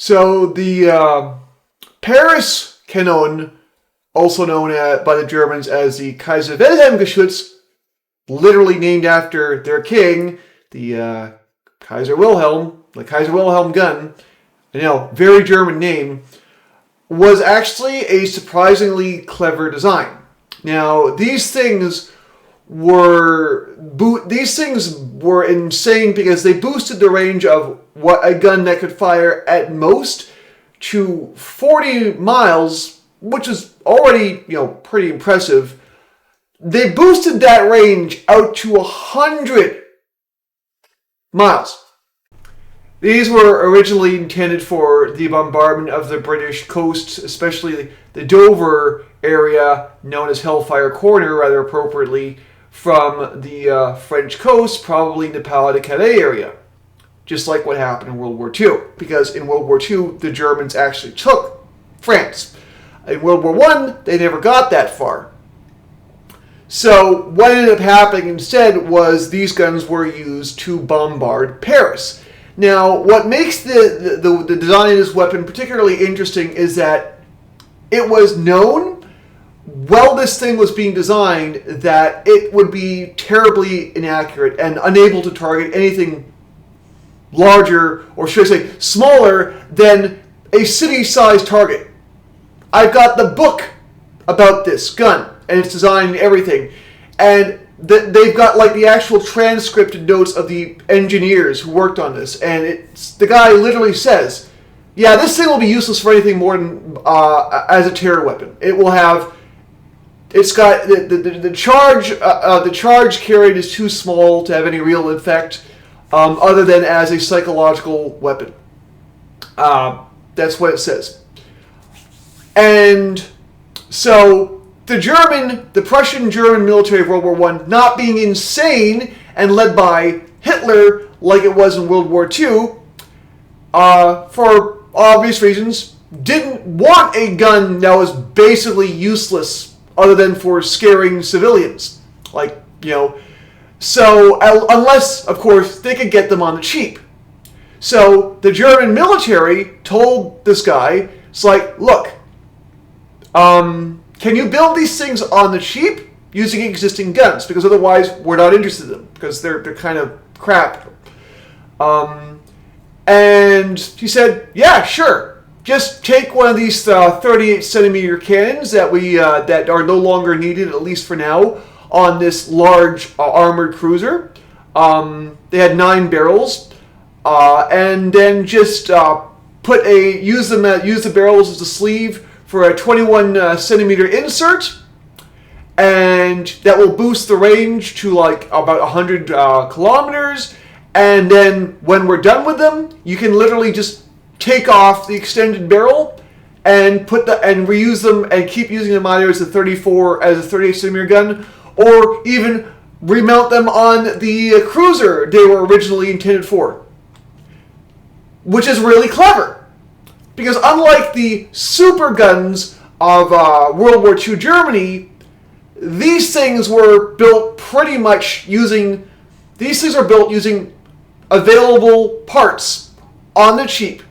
So the Paris Kannon, also known by the Germans as the Kaiser Wilhelm Geschütz, literally named after their king, the Kaiser Wilhelm, the Kaiser Wilhelm gun, very German name, was actually a surprisingly clever design. Now, these things were insane because they boosted the range of what a gun that could fire at most to 40 miles, which is already, pretty impressive. They boosted that range out to 100 miles. These were originally intended for the bombardment of the British coasts, especially the Dover area, known as Hellfire Corner, rather appropriately, from the French coast, probably the Pas-de-Calais area. Just like what happened in World War II. Because in World War II, the Germans actually took France. In World War I, they never got that far. So what ended up happening instead was these guns were used to bombard Paris. Now, what makes the design of this weapon particularly interesting is that it was known, while this thing was being designed, that it would be terribly inaccurate and unable to target anything larger, or should I say, smaller than a city-sized target. I've got the book about this gun, and its design and everything, and they've got like the actual transcripted notes of the engineers who worked on this, and the guy literally says, "Yeah, this thing will be useless for anything more than as a terror weapon. It's got the charge carried is too small to have any real effect, other than as a psychological weapon." That's what it says, and so. The Prussian-German military of World War I, not being insane and led by Hitler like it was in World War II, for obvious reasons, didn't want a gun that was basically useless other than for scaring civilians. So unless, of course, they could get them on the cheap. So the German military told this guy, it's like, look, can you build these things on the cheap using existing guns? Because otherwise, we're not interested in them because they're kind of crap. And he said, "Yeah, sure. Just take one of these 38 centimeter cannons that are no longer needed, at least for now, on this large armored cruiser. They had 9 barrels, and then just use the barrels as a sleeve." For a 21 centimeter insert, and that will boost the range to like about 100 kilometers. And then when we're done with them, you can literally just take off the extended barrel and reuse them and keep using them either as a 38 centimeter gun, or even remount them on the cruiser they were originally intended for, which is really clever. Because unlike the super guns of World War II Germany, these things were built using available parts on the cheap,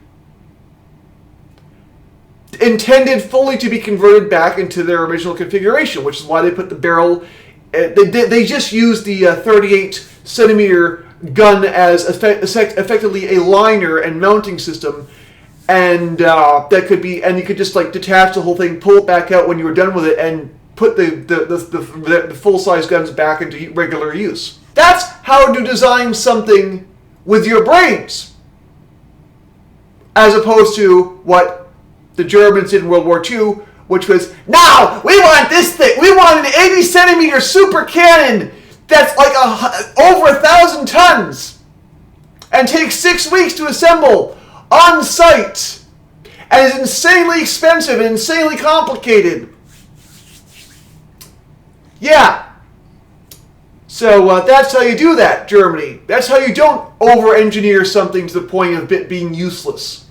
intended fully to be converted back into their original configuration, which is why they put the barrel. They just used the 38 centimeter gun as effectively a liner and mounting system. And you could just like detach the whole thing, pull it back out when you were done with it, and put the full-size guns back into regular use. That's how to design something with your brains, as opposed to what the Germans did in World War II, which was, "No, we want this thing. We want an 80 centimeter super cannon that's like over 1,000 tons, and takes 6 weeks to assemble." On site, and is insanely expensive and insanely complicated. Yeah. So that's how you do that, Germany. That's how you don't over-engineer something to the point of it being useless.